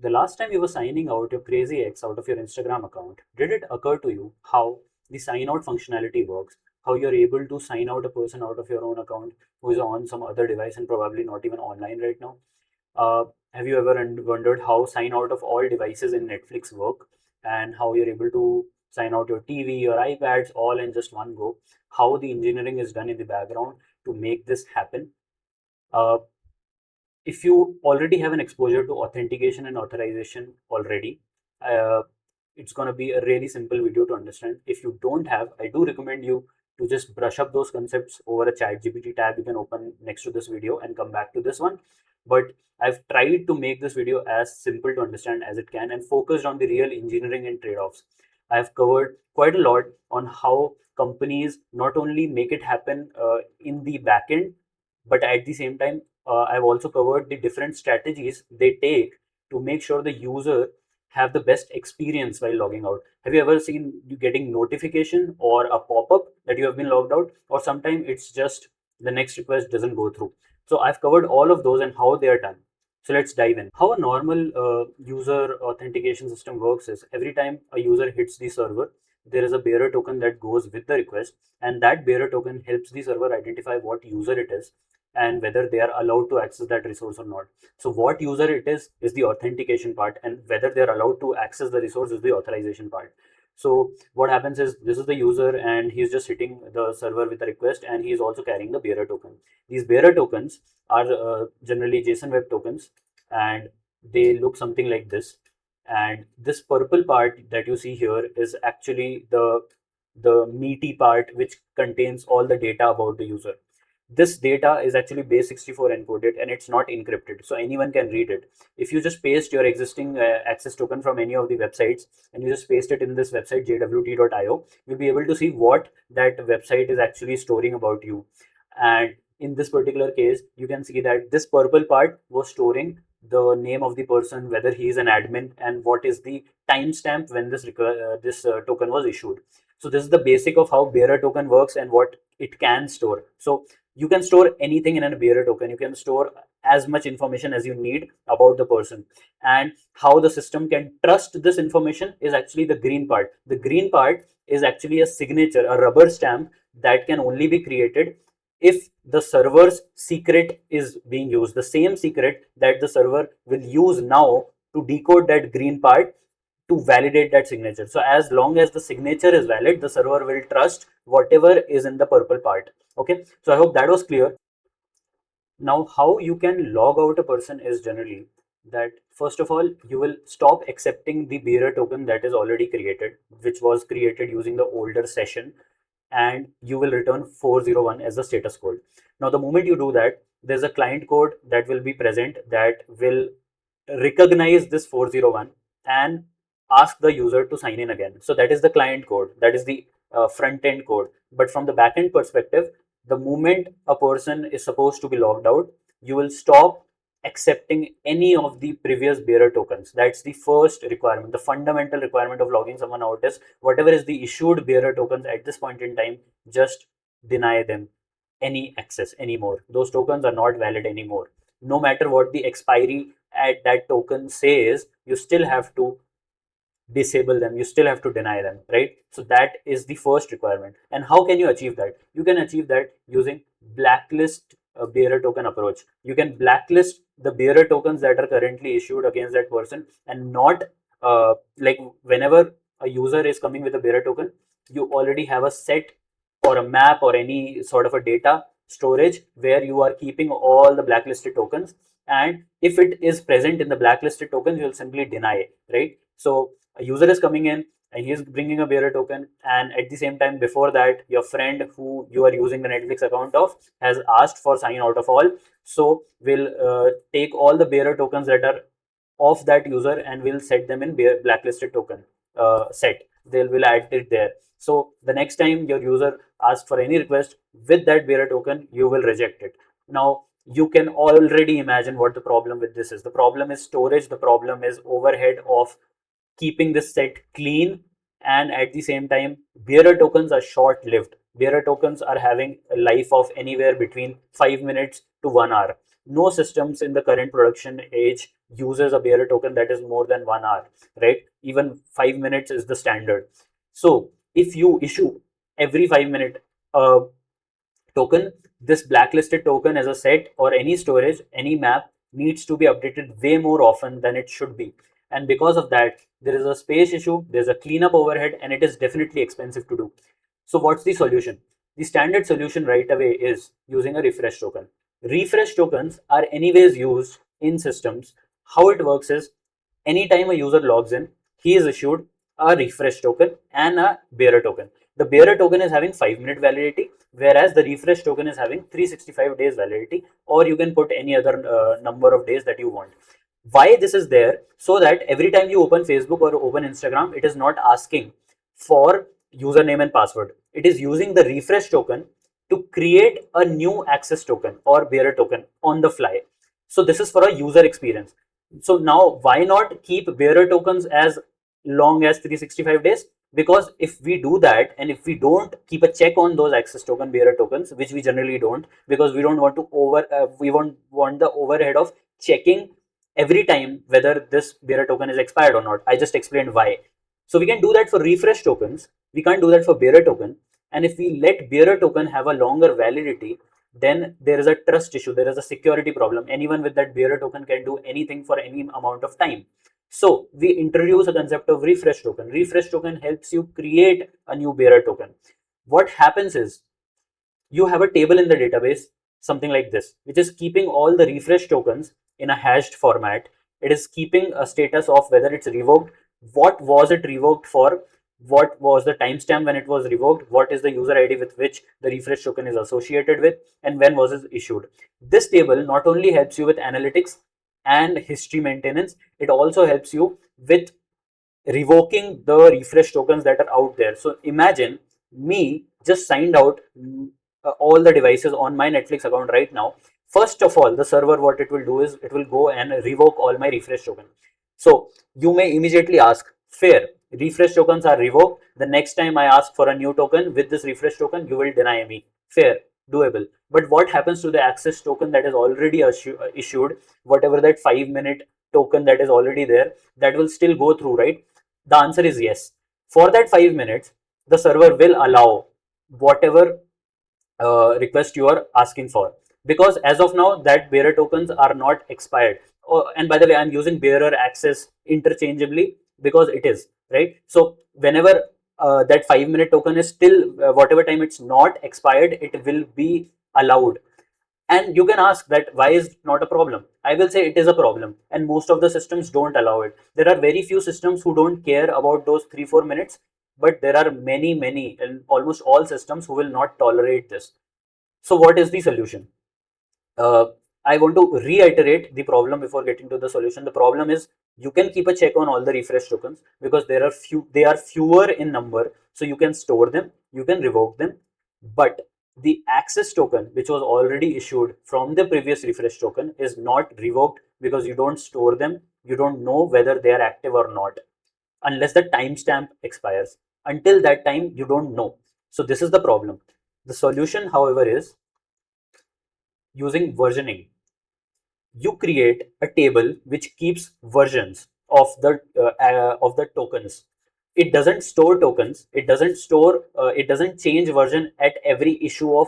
The last time you were signing out your crazy ex out of your Instagram account, did it occur to you how the sign out functionality works? How you're able to sign out a person out of your own account who is on some other device and probably not even online right now? Have you ever wondered how sign out of all devices in Netflix work and how you're able to sign out your TV, your iPads all in just one go? How the engineering is done in the background to make this happen? Uh, if you already have an exposure to authentication and authorization already, uh, it's going to be a really simple video to understand. If you don't have, I do recommend you to just brush up those concepts over a chat GPT tab you can open next to this video and come back to this one. But I've tried to make this video as simple to understand as it can and focused on the real engineering and trade-offs. I've covered quite a lot on how companies not only make it happen in the backend, but at the same time, I've also covered the different strategies they take to make sure the user have the best experience while logging out. Have you ever seen you getting notification or a pop-up that you have been logged out, or sometimes it's just the next request doesn't go through? So I've covered all of those and how they are done. So let's dive in. How a normal user authentication system works is every time a user hits the server, there is a bearer token that goes with the request, and that bearer token helps the server identify what user it is and whether they are allowed to access that resource or not. So what user it is the authentication part, and whether they are allowed to access the resource is the authorization part. So what happens is this is the user and he's just hitting the server with a request, and he's also carrying the bearer token. These bearer tokens are generally JSON web tokens, and they look something like this. And this purple part that you see here is actually the meaty part which contains all the data about the user. This data is actually base64 encoded and it's not encrypted, so anyone can read it. If you just paste your existing access token from any of the websites and you just paste it in this website jwt.io, you'll be able to see what that website is actually storing about you. And in this particular case, you can see that this purple part was storing the name of the person, whether he is an admin, and what is the timestamp when this token was issued. So this is the basic of how bearer token works and what it can store. So you can store anything in a bearer token. You can store as much information as you need about the person, and how the system can trust this information is actually the green part. The green part is actually a signature, a rubber stamp that can only be created if the server's secret is being used, the same secret that the server will use now to decode that green part to validate that signature. So as long as the signature is valid, the server will trust whatever is in the purple part. Okay, so I hope that was clear. Now, how you can log out a person is generally that first of all, you will stop accepting the bearer token that is already created, which was created using the older session, and you will return 401 as the status code. Now, the moment you do that, there's a client code that will be present that will recognize this 401 and ask the user to sign in again. So that is the client code, that is the front end code. But from the back end perspective, the moment a person is supposed to be logged out, you will stop accepting any of the previous bearer tokens. That's the first requirement. The fundamental requirement of logging someone out is whatever is the issued bearer tokens at this point in time, just deny them any access anymore. Those tokens are not valid anymore. No matter what the expiry at that token says, you still have to disable them, you still have to deny them, right? So that is the first requirement. And how can you achieve that? You can achieve that using blacklist bearer token approach. You can blacklist the bearer tokens that are currently issued against that person, and not like whenever a user is coming with a bearer token, you already have a set or a map or any sort of a data storage where you are keeping all the blacklisted tokens. And if it is present in the blacklisted tokens, you'll simply deny it, right? So a user is coming in and he is bringing a bearer token, and at the same time, before that, your friend who you are using the Netflix account of has asked for sign out of all. So we'll take all the bearer tokens that are of that user and we'll set them in blacklisted token set. They will add it there. So the next time your user asks for any request with that bearer token, you will reject it. Now you can already imagine what the problem with this is. The problem is storage. The problem is overhead of keeping this set clean, and at the same time, bearer tokens are short lived. Bearer tokens are having a life of anywhere between 5 minutes to 1 hour. No systems in the current production age uses a bearer token that is more than 1 hour, right? Even 5 minutes is the standard. So if you issue every 5 minute token, this blacklisted token as a set or any storage, any map needs to be updated way more often than it should be. And because of that, there is a space issue, there's a cleanup overhead, and it is definitely expensive to do. So what's the solution? The standard solution right away is using a refresh token. Refresh tokens are anyways used in systems. How it works is anytime a user logs in, he is issued a refresh token and a bearer token. The bearer token is having 5 minute validity, whereas the refresh token is having 365 days validity, or you can put any other number of days that you want. Why this is there? So that every time you open Facebook or open Instagram, it is not asking for username and password. It is using the refresh token to create a new access token or bearer token on the fly. So this is for a user experience. So now why not keep bearer tokens as long as 365 days? Because if we do that and if we don't keep a check on those access token bearer tokens, which we generally don't, because we don't want to we won't want the overhead of checking every time whether this bearer token is expired or not. I just explained why. So we can do that for refresh tokens. We can't do that for bearer token. And if we let bearer token have a longer validity, then there is a trust issue. There is a security problem. Anyone with that bearer token can do anything for any amount of time. So we introduce a concept of refresh token. Refresh token helps you create a new bearer token. What happens is you have a table in the database, something like this, which is keeping all the refresh tokens in a hashed format. It is keeping a status of whether it's revoked, what was it revoked for, what was the timestamp when it was revoked, what is the user ID with which the refresh token is associated with, and when was it issued. This table not only helps you with analytics and history maintenance, it also helps you with revoking the refresh tokens that are out there. So imagine me just signed out all the devices on my Netflix account right now. First of all, the server, what it will do is it will go and revoke all my refresh token. So you may immediately ask, fair, refresh tokens are revoked. The next time I ask for a new token with this refresh token, you will deny me. Fair, doable. But what happens to the access token that is already issued, whatever that 5 minute token that is already there, that will still go through, right? The answer is yes. For that 5 minutes, the server will allow whatever request you are asking for, because as of now that bearer tokens are not expired. Oh, and by the way, I'm using bearer access interchangeably because it is right. So whenever that 5 minute token is still whatever time it's not expired, it will be allowed. And you can ask that why is not a problem. I will say it is a problem, and most of the systems don't allow it. There are very few systems who don't care about those 3-4 minutes, but there are many and almost all systems who will not tolerate this. So what is the solution? uh, I want to reiterate the problem before getting to the solution. The problem is you can keep a check on all the refresh tokens because they are fewer in number, so you can store them, you can revoke them. But the access token, which was already issued from the previous refresh token, is not revoked because you don't store them. You don't know whether they are active or not unless the timestamp expires. Until that time, you don't know. So this is the problem. The solution, however, is using versioning. You create a table which keeps versions of the tokens. It doesn't store tokens. It doesn't store. It doesn't change version at every issue of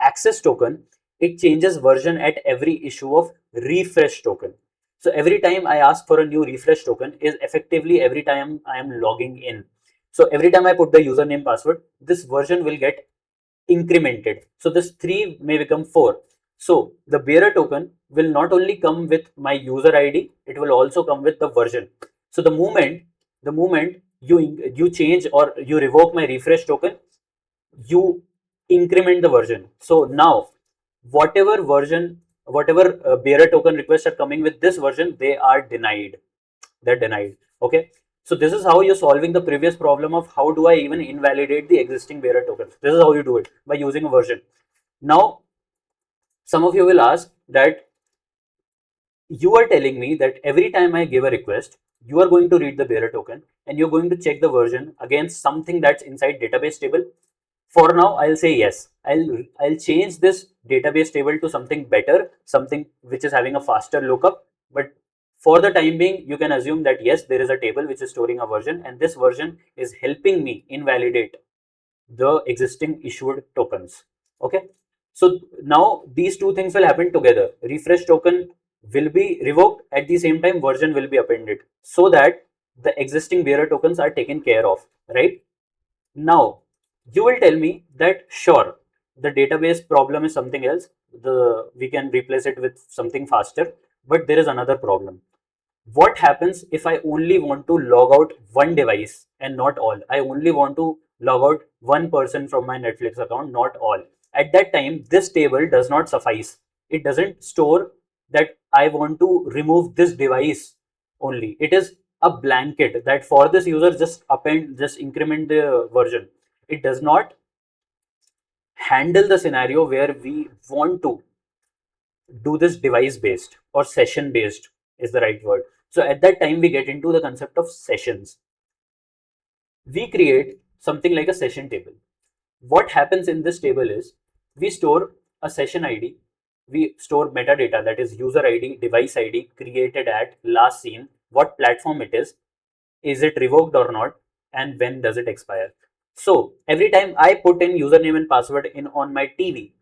access token. It changes version at every issue of refresh token. So every time I ask for a new refresh token is effectively every time I am logging in. So every time I put the username password, this version will get incremented. So this 3 may become 4. So the bearer token will not only come with my user ID, it will also come with the version. So the moment you change or you revoke my refresh token, you increment the version. So now whatever version, whatever bearer token requests are coming with this version, they are denied. They're denied. Okay. So this is how you're solving the previous problem of how do I even invalidate the existing bearer tokens. This is how you do it, by using a version. Now, some of you will ask that you are telling me that every time I give a request, you are going to read the bearer token and you're going to check the version against something that's inside database table. For now, I'll say yes. I'll change this database table to something better, something which is having a faster lookup. But for the time being, you can assume that yes, there is a table which is storing a version, and this version is helping me invalidate the existing issued tokens. Okay, so now these two things will happen together. Refresh token will be revoked, at the same time version will be appended, so that the existing bearer tokens are taken care of, right? Now, you will tell me that sure, the database problem is something else. We can replace it with something faster, but there is another problem. What happens if I only want to log out one device and not all? I only want to log out one person from my Netflix account, not all. At that time, this table does not suffice. It doesn't store that I want to remove this device only. It is a blanket that for this user, just increment the version. It does not handle the scenario where we want to do this device based or session based is the right word. So at that time, we get into the concept of sessions. We create something like a session table. What happens in this table is we store a session ID, we store metadata, that is user ID, device ID, created at, last seen, what platform it is it revoked or not, and when does it expire. So every time I put in username and password in on my TV,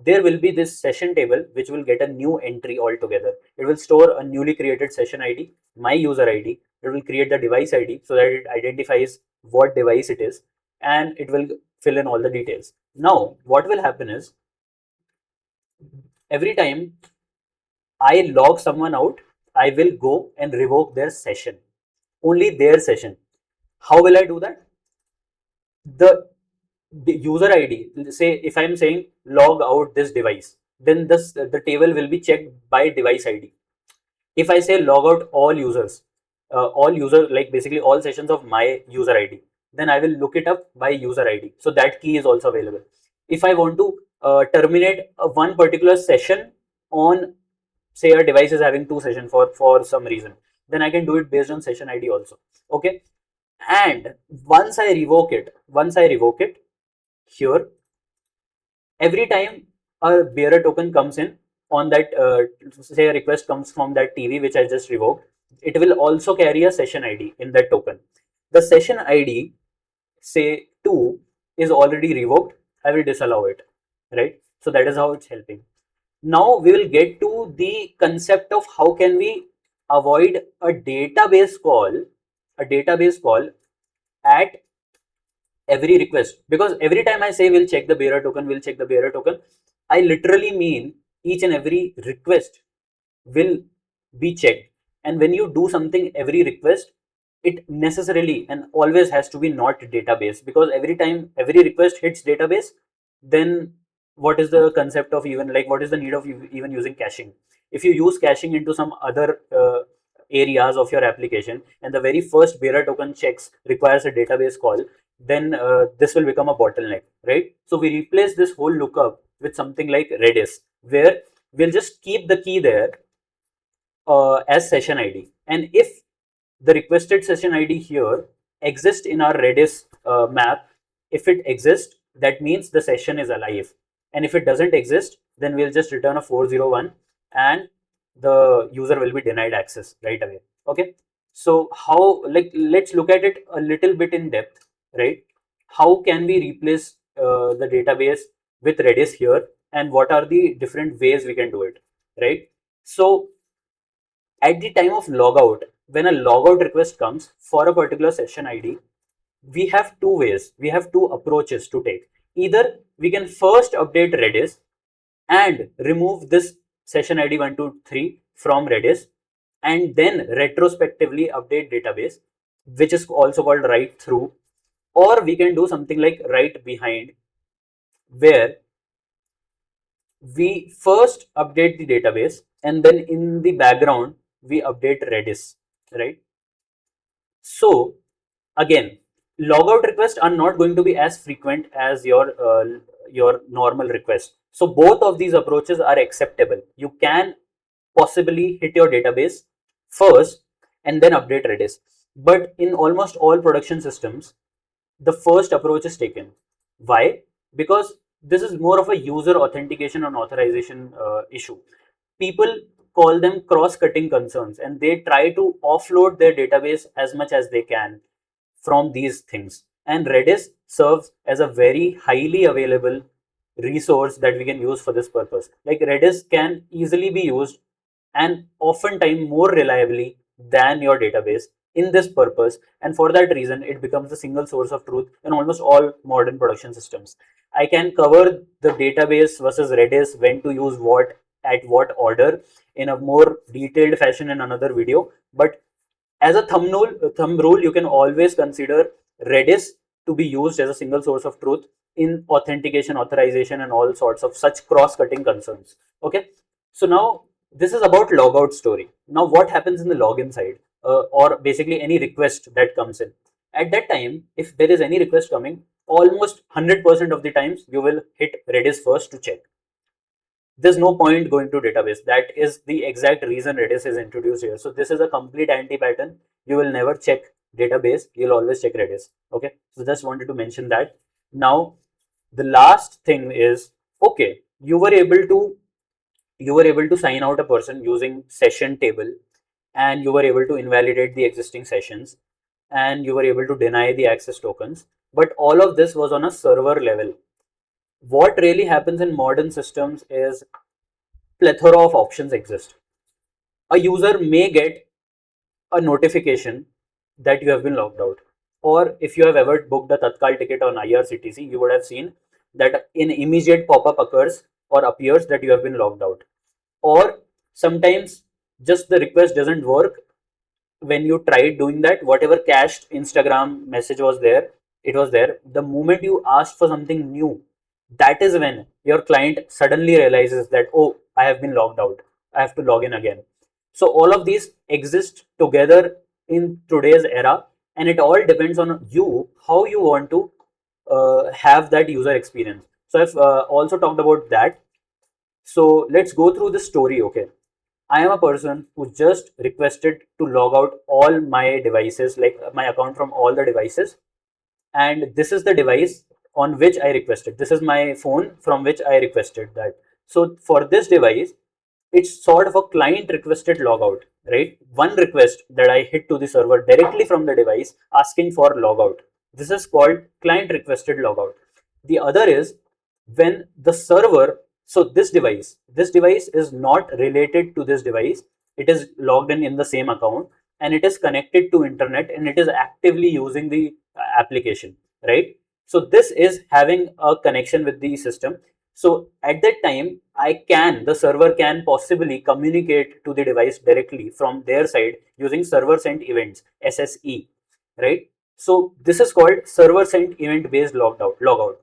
there will be this session table which will get a new entry altogether. It will store a newly created session ID, my user ID, it will create the device ID so that it identifies what device it is, and it will fill in all the details. Now, what will happen is every time I log someone out, I will go and revoke their session, only their session. How will I do that? The user ID, say if I'm saying log out this device, then the table will be checked by device ID. If I say log out all user, like basically all sessions of my user ID, then I will look it up by user ID. So that key is also available. If I want to terminate one particular session on, say a device is having two sessions for some reason, then I can do it based on session ID also. Okay, and once I revoke it here, every time a bearer token comes in on that, say a request comes from that TV which I just revoked, it will also carry a session ID in that token. The session ID, say 2, is already revoked. I will disallow it, right? So that is how it's helping. Now we will get to the concept of how can we avoid a database call at every request. Because every time I say we'll check the bearer token, I literally mean each and every request will be checked. And when you do something every request, it necessarily and always has to be not database, because every time every request hits database, then what is the concept of, even like, what is the need of even using caching? If you use caching into some other areas of your application, and the very first bearer token checks requires a database call, then this will become a bottleneck, right? So we replace this whole lookup with something like Redis, where we'll just keep the key there as session ID. And if the requested session ID here exists in our Redis map, if it exists, that means the session is alive. And if it doesn't exist, then we'll just return a 401 and the user will be denied access right away. Okay. So how, like, let's look at it a little bit in depth, right? How can we replace the database with Redis here, and what are the different ways we can do it, right? So at the time of logout, when a logout request comes for a particular session ID, we have two ways, we have two approaches to take. Either we can first update Redis and remove this session ID 123 from Redis, and then retrospectively update database, which is also called write through. Or we can do something like write behind, where we first update the database and then in the background we update Redis, right? So again, logout requests are not going to be as frequent as your normal request. So both of these approaches are acceptable. You can possibly hit your database first and then update Redis. But in almost all production systems, the first approach is taken. Why? because this is more of a user authentication and authorization issue. People call them cross-cutting concerns, and they try to offload their database as much as they can from these things. And Redis serves as a very highly available resource that we can use for this purpose. Like Redis can easily be used and oftentimes more reliably than your database in this purpose, and for that reason it becomes the single source of truth in almost all modern production systems. I can cover the database versus Redis, when to use what at what order, in a more detailed fashion in another video, but as a thumb rule, you can always consider Redis to be used as a single source of truth in authentication, authorization, and all sorts of such cross-cutting concerns. Okay, so now this is about logout story. Now, what happens in the login side, or basically any request that comes in? At that time, if there is any request coming, almost 100% of the times you will hit Redis first to check. There's no point going to database. That is the exact reason Redis is introduced here. So this is a complete anti-pattern. You will never check database, you'll always check Redis. Okay, so just wanted to mention that. Now the last thing is, okay, you were able to sign out a person using session table, and you were able to invalidate the existing sessions, and you were able to deny the access tokens, but all of this was on a server level. What really happens in modern systems is plethora of options exist. A user may get a notification that you have been logged out. Or if you have ever booked a Tatkal ticket on IRCTC, you would have seen that an immediate pop-up occurs or appears that you have been logged out. Or sometimes just the request doesn't work. When you tried doing that, whatever cached Instagram message was there, it was there. The moment you asked for something new, that is when your client suddenly realizes that, oh, I have been logged out, I have to log in again. So all of these exist together in today's era, and it all depends on you how you want to have that user experience. So I've also talked about that. So let's go through the story. Okay, I am a person who just requested to log out all my devices, like my account from all the devices. And this is the device on which I requested. This is my phone from which I requested that. So for this device, it's sort of a client requested logout, right? One request that I hit to the server directly from the device asking for logout. This is called client requested logout. The other is when the server, so this device is not related to this device. It is logged in the same account, and it is connected to internet, and it is actively using the application, right? So this is having a connection with the system. So at that time, the server can possibly communicate to the device directly from their side using server sent events, SSE, right? So this is called server sent event based logout.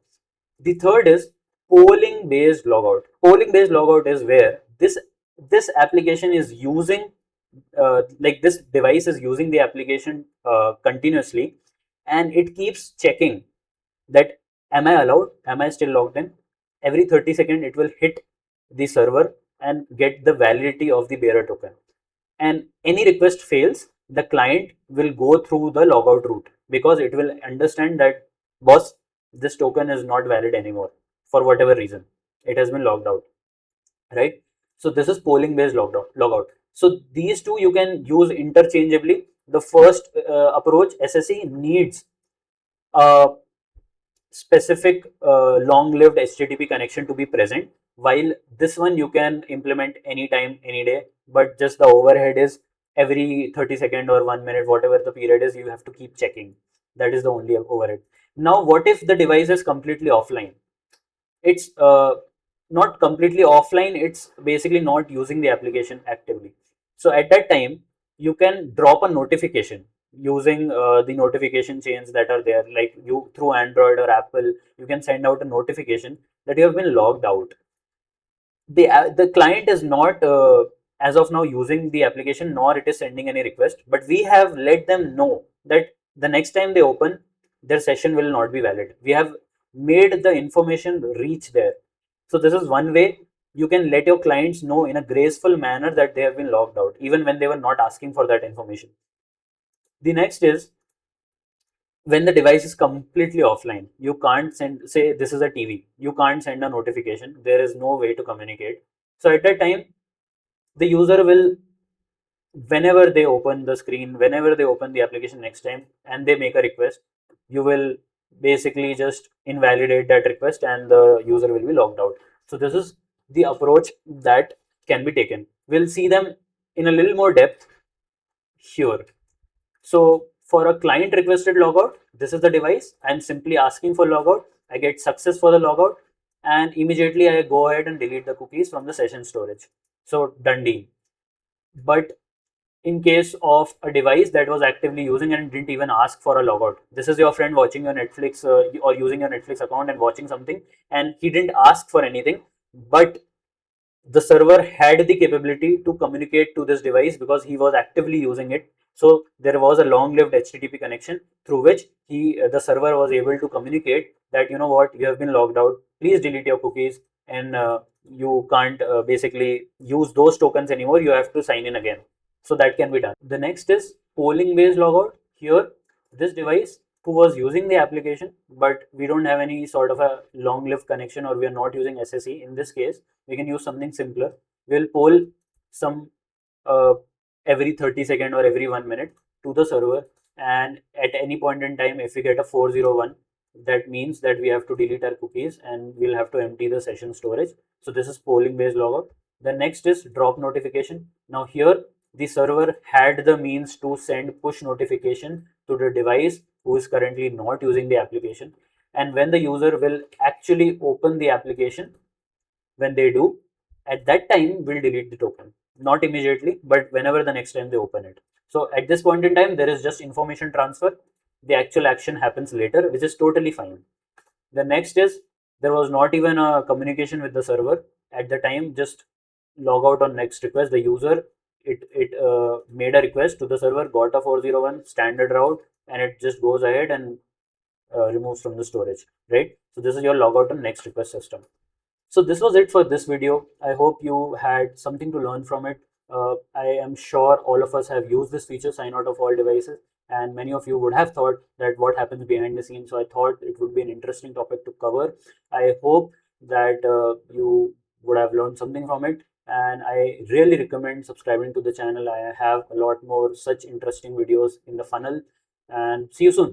The third is polling based logout. Polling based logout is where this application is using, like this device is using the application continuously, and it keeps checking that, am I allowed? Am I still logged in? Every 30 seconds, it will hit the server and get the validity of the bearer token. And any request fails, the client will go through the logout route, because it will understand that, boss, this token is not valid anymore for whatever reason. It has been logged out, right? So this is polling based logout. So these two you can use interchangeably. The first approach, SSE, needs a specific long-lived HTTP connection to be present, while this one you can implement anytime, any day, but just the overhead is every 30 second or 1 minute, whatever the period is, you have to keep checking. That is the only overhead. Now, what if the device is completely offline? It's not completely offline, it's basically not using the application actively. So at that time, you can drop a notification using the notification chains that are there, like you through Android or Apple, you can send out a notification that you have been logged out. The client is not as of now using the application, nor it is sending any request, but we have let them know that the next time they open, their session will not be valid. We have made the information reach there. So this is one way you can let your clients know in a graceful manner that they have been logged out, even when they were not asking for that information. The next is when the device is completely offline, you can't send, say this is a TV, you can't send a notification, there is no way to communicate. So at that time, the user will, whenever they open the screen, whenever they open the application next time and they make a request, you will basically just invalidate that request and the user will be logged out. So this is the approach that can be taken. We'll see them in a little more depth here. So for a client requested logout, this is the device. I'm simply asking for logout. I get success for the logout, and immediately I go ahead and delete the cookies from the session storage. So done deal. But in case of a device that was actively using and didn't even ask for a logout, this is your friend watching your Netflix or using your Netflix account and watching something, and he didn't ask for anything, but the server had the capability to communicate to this device because he was actively using it. So there was a long-lived HTTP connection through which the server was able to communicate that, you know what, you have been logged out. Please delete your cookies, and you can't basically use those tokens anymore. You have to sign in again. So that can be done. The next is polling-based logout. Here, this device who was using the application, but we don't have any sort of a long-lived connection, or we are not using SSE. In this case, we can use something simpler. We'll poll some uh, every 30 second or every 1 minute to the server, and at any point in time, if we get a 401, that means that we have to delete our cookies and we'll have to empty the session storage. So this is polling based logout. The next is drop notification. Now here, the server had the means to send push notification to the device who is currently not using the application, and when the user will actually open the application, when they do, at that time we'll delete the token. Not immediately, but whenever the next time they open it. So at this point in time, there is just information transfer. The actual action happens later, which is totally fine. The next is, there was not even a communication with the server at the time. Just log out on next request. The user, it made a request to the server, got a 401 standard route, and it just goes ahead and removes from the storage, right? So this is your logout on next request system. So this was it for this video. I hope you had something to learn from it. I am sure all of us have used this feature, sign out of all devices, and many of you would have thought that what happens behind the scenes. So I thought it would be an interesting topic to cover. I hope that you would have learned something from it, and I really recommend subscribing to the channel. I have a lot more such interesting videos in the funnel, and see you soon.